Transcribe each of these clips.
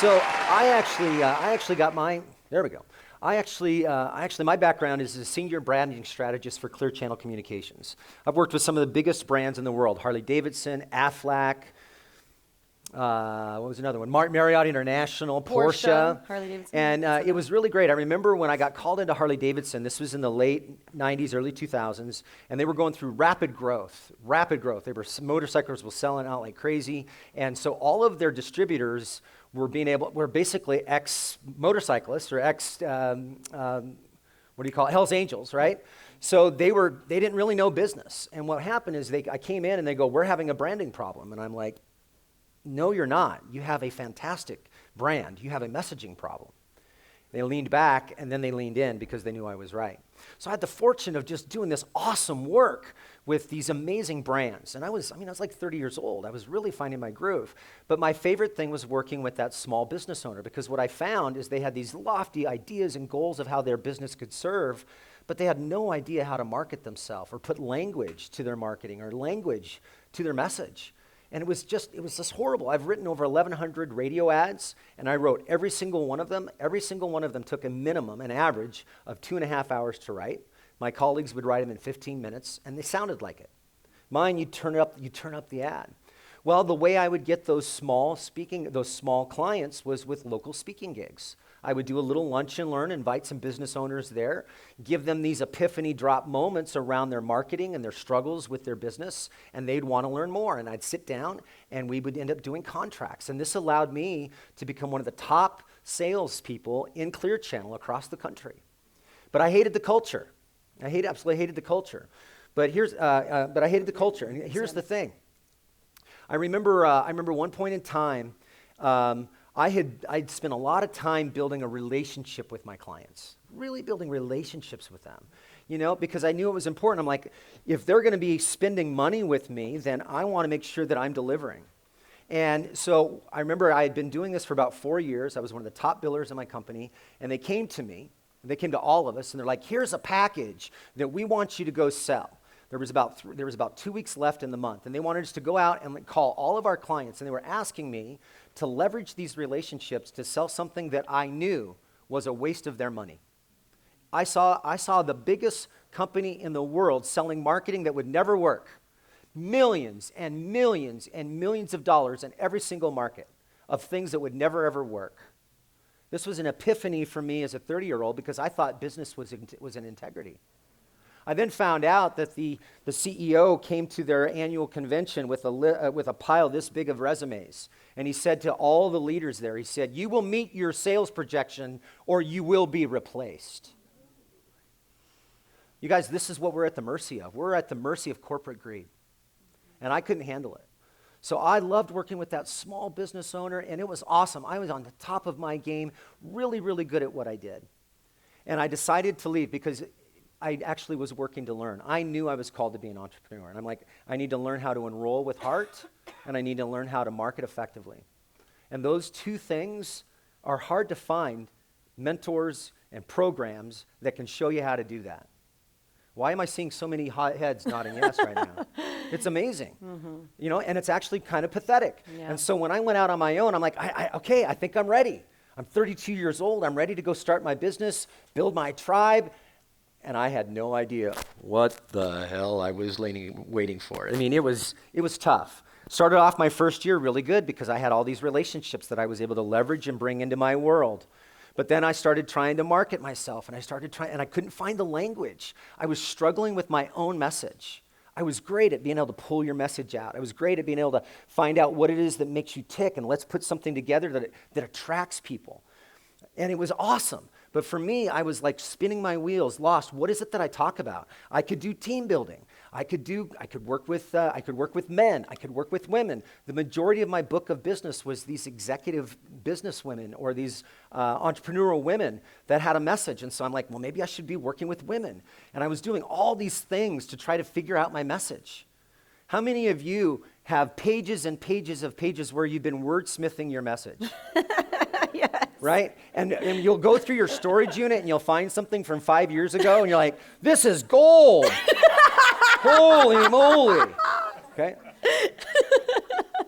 So I actually got my, there we go. My background is a senior branding strategist for Clear Channel Communications. I've worked with some of the biggest brands in the world, Harley-Davidson, Aflac, what was another one? Marriott International, Porsche. Harley-Davidson. And it was really great. I remember when I got called into Harley-Davidson, this was in the late 90s, early 2000s, and they were going through rapid growth. Motorcycles were selling out like crazy. And so all of their distributors were basically ex-motorcyclists or Hell's Angels, right? So they didn't really know business. And what happened is I came in and they go, we're having a branding problem. And I'm like, no, you're not. You have a fantastic brand. You have a messaging problem. They leaned back, and then they leaned in because they knew I was right. So I had the fortune of just doing this awesome work with these amazing brands. And I was like 30 years old. I was really finding my groove. But my favorite thing was working with that small business owner, because what I found is they had these lofty ideas and goals of how their business could serve, but they had no idea how to market themselves or put language to their marketing or language to their message. And it was just horrible. I've written over 1,100 radio ads, and I wrote every single one of them. Every single one of them took an average of 2.5 hours to write. My colleagues would write them in 15 minutes, and they sounded like it. Mine, you turn up the ad. Well, the way I would get those small clients was with local speaking gigs. I would do a little lunch and learn, invite some business owners there, give them these epiphany drop moments around their marketing and their struggles with their business, and they'd want to learn more. And I'd sit down, and we would end up doing contracts. And this allowed me to become one of the top salespeople in Clear Channel across the country. But I hated the culture. Absolutely hated the culture. But I hated the culture. And here's the thing. I remember one point in time, I'd spent a lot of time building a relationship with my clients, really building relationships with them, because I knew it was important. I'm like, if they're going to be spending money with me, then I want to make sure that I'm delivering. And so I remember I had been doing this for about 4 years. I was one of the top billers in my company, and they came to me, they came to all of us, and they're like, here's a package that we want you to go sell. There was about 2 weeks left in the month, and they wanted us to go out and call all of our clients, and they were asking me to leverage these relationships to sell something that I knew was a waste of their money. I saw the biggest company in the world selling marketing that would never work. Millions and millions and millions of dollars in every single market of things that would never, ever work. This was an epiphany for me as a 30-year-old because I thought business was in integrity. I then found out that the CEO came to their annual convention with a pile this big of resumes. And he said to all the leaders there, he said, you will meet your sales projection or you will be replaced. You guys, this is what we're at the mercy of. We're at the mercy of corporate greed. And I couldn't handle it. So I loved working with that small business owner, and it was awesome. I was on the top of my game, really, really good at what I did. And I decided to leave because I actually was working to learn. I knew I was called to be an entrepreneur. And I'm like, I need to learn how to enroll with heart, and I need to learn how to market effectively. And those two things are hard to find mentors and programs that can show you how to do that. Why am I seeing so many hot heads nodding yes right now? It's amazing, and it's actually kind of pathetic. Yeah. And so when I went out on my own, I'm like, okay, I think I'm ready. I'm 32 years old. I'm ready to go start my business, build my tribe. And I had no idea what the hell I was waiting for. I mean, it was tough. Started off my first year really good because I had all these relationships that I was able to leverage and bring into my world. But then I started trying to market myself, and I couldn't find the language. I was struggling with my own message. I was great at being able to pull your message out. I was great at being able to find out what it is that makes you tick, and let's put something together that attracts people. And it was awesome. But for me, I was like spinning my wheels, lost. What is it that I talk about? I could do team building. I could work with men. I could work with women. The majority of my book of business was these executive business women or these entrepreneurial women that had a message. And so I'm like, well, maybe I should be working with women. And I was doing all these things to try to figure out my message. How many of you have pages and pages of pages where you've been wordsmithing your message? Yes. Right? And you'll go through your storage unit and you'll find something from 5 years ago and you're like, this is gold. Holy moly. Okay?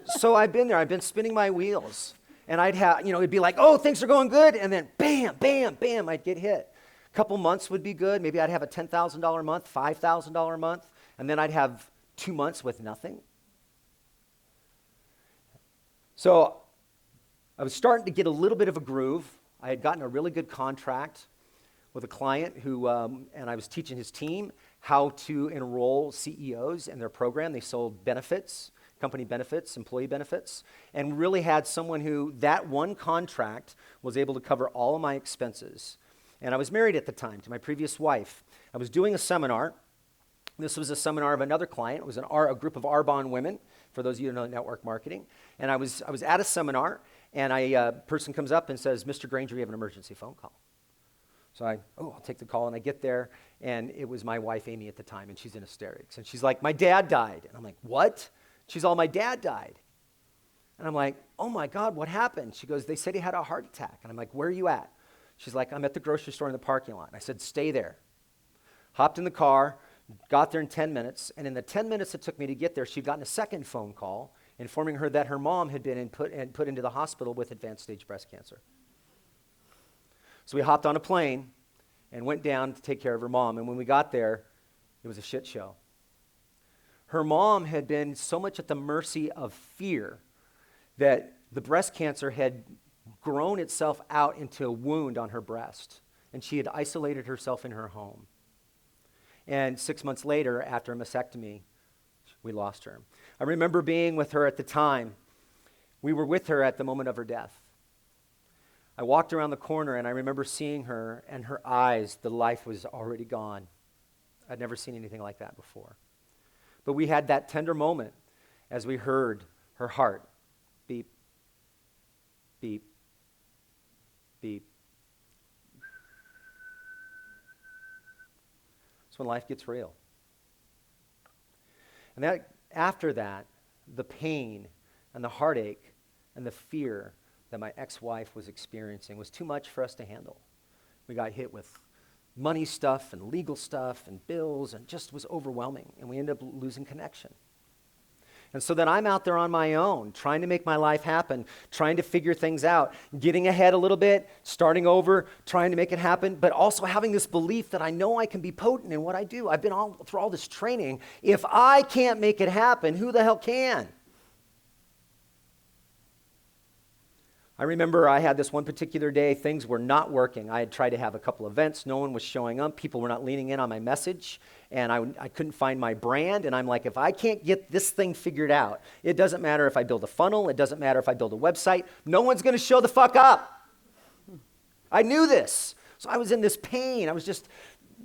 So I've been there. I've been spinning my wheels. And I'd have, it'd be like, oh, things are going good. And then bam, bam, bam, I'd get hit. A couple months would be good. Maybe I'd have a $10,000 a month, $5,000 a month. And then I'd have 2 months with nothing. So I was starting to get a little bit of a groove. I had gotten a really good contract with a client who, and I was teaching his team how to enroll CEOs in their program. They sold benefits, company benefits, employee benefits, and really had someone who, that one contract was able to cover all of my expenses. And I was married at the time to my previous wife. I was doing a seminar. This was a seminar of another client. It was a group of Arbonne women, for those of you who know network marketing. And I was at a seminar, and a person comes up and says, Mr. Grainger, you have an emergency phone call. So I'll take the call, and I get there, and it was my wife, Amy, at the time, and she's in hysterics. And she's like, my dad died. And I'm like, what? She's all, my dad died. And I'm like, oh my God, what happened? She goes, they said he had a heart attack. And I'm like, where are you at? She's like, I'm at the grocery store in the parking lot. And I said, stay there. Hopped in the car, got there in 10 minutes, and in the 10 minutes it took me to get there, she'd gotten a second phone call informing her that her mom had been put into the hospital with advanced stage breast cancer. So we hopped on a plane and went down to take care of her mom. And when we got there, it was a shit show. Her mom had been so much at the mercy of fear that the breast cancer had grown itself out into a wound on her breast. And she had isolated herself in her home. And 6 months later, after a mastectomy, we lost her. I remember being with her at the time. We were with her at the moment of her death. I walked around the corner, and I remember seeing her, and her eyes, the life was already gone. I'd never seen anything like that before. But we had that tender moment as we heard her heart beep, beep, beep. That's when life gets real. And after that, the pain and the heartache and the fear that my ex-wife was experiencing was too much for us to handle. We got hit with money stuff and legal stuff and bills, and just was overwhelming, and we ended up losing connection. And so then I'm out there on my own, trying to make my life happen, trying to figure things out, getting ahead a little bit, starting over, trying to make it happen, but also having this belief that I know I can be potent in what I do. I've been through all this training. If I can't make it happen, who the hell can? I remember I had this one particular day, things were not working. I had tried to have a couple events, no one was showing up, people were not leaning in on my message, and I couldn't find my brand, and I'm like, if I can't get this thing figured out, it doesn't matter if I build a funnel, it doesn't matter if I build a website, no one's gonna show the fuck up. I knew this, so I was in this pain, I was just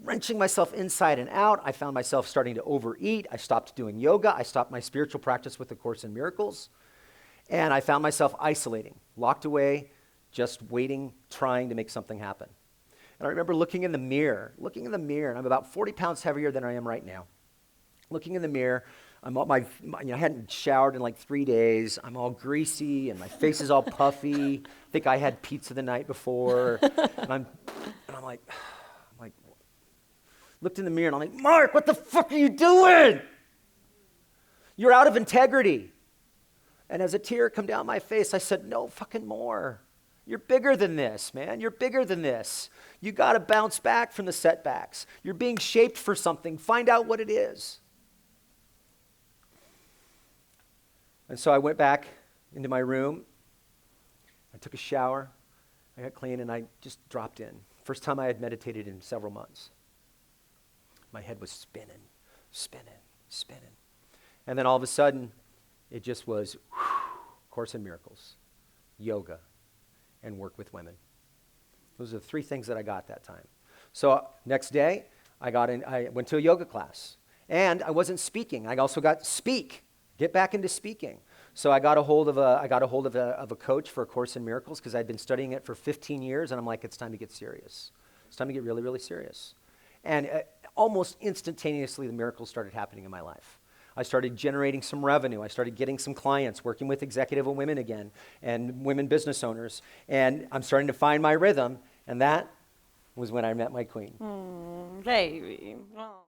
wrenching myself inside and out. I found myself starting to overeat, I stopped doing yoga, I stopped my spiritual practice with the Course in Miracles. And I found myself isolating, locked away, just waiting, trying to make something happen. And I remember looking in the mirror, and I'm about 40 pounds heavier than I am right now. Looking in the mirror, I hadn't showered in like 3 days. I'm all greasy, and my face is all puffy. I think I had pizza the night before. And I'm like, looked in the mirror, and I'm like, Mark, what the fuck are you doing? You're out of integrity. And as a tear come down my face, I said, no fucking more. You're bigger than this, man. You're bigger than this. You got to bounce back from the setbacks. You're being shaped for something. Find out what it is. And so I went back into my room. I took a shower. I got clean, and I just dropped in. First time I had meditated in several months. My head was spinning. And then all of a sudden, it just was Course in Miracles, yoga, and work with women. Those are the 3 things that I got that time. So next day, I went to a yoga class, and I wasn't speaking. I also got get back into speaking. So I got a hold of a coach for A Course in Miracles because I'd been studying it for 15 years, and I'm like, it's time to get serious. It's time to get really, really serious. And almost instantaneously, the miracles started happening in my life. I started generating some revenue. I started getting some clients, working with executive women again, and women business owners. And I'm starting to find my rhythm, and that was when I met my queen. Baby. Oh.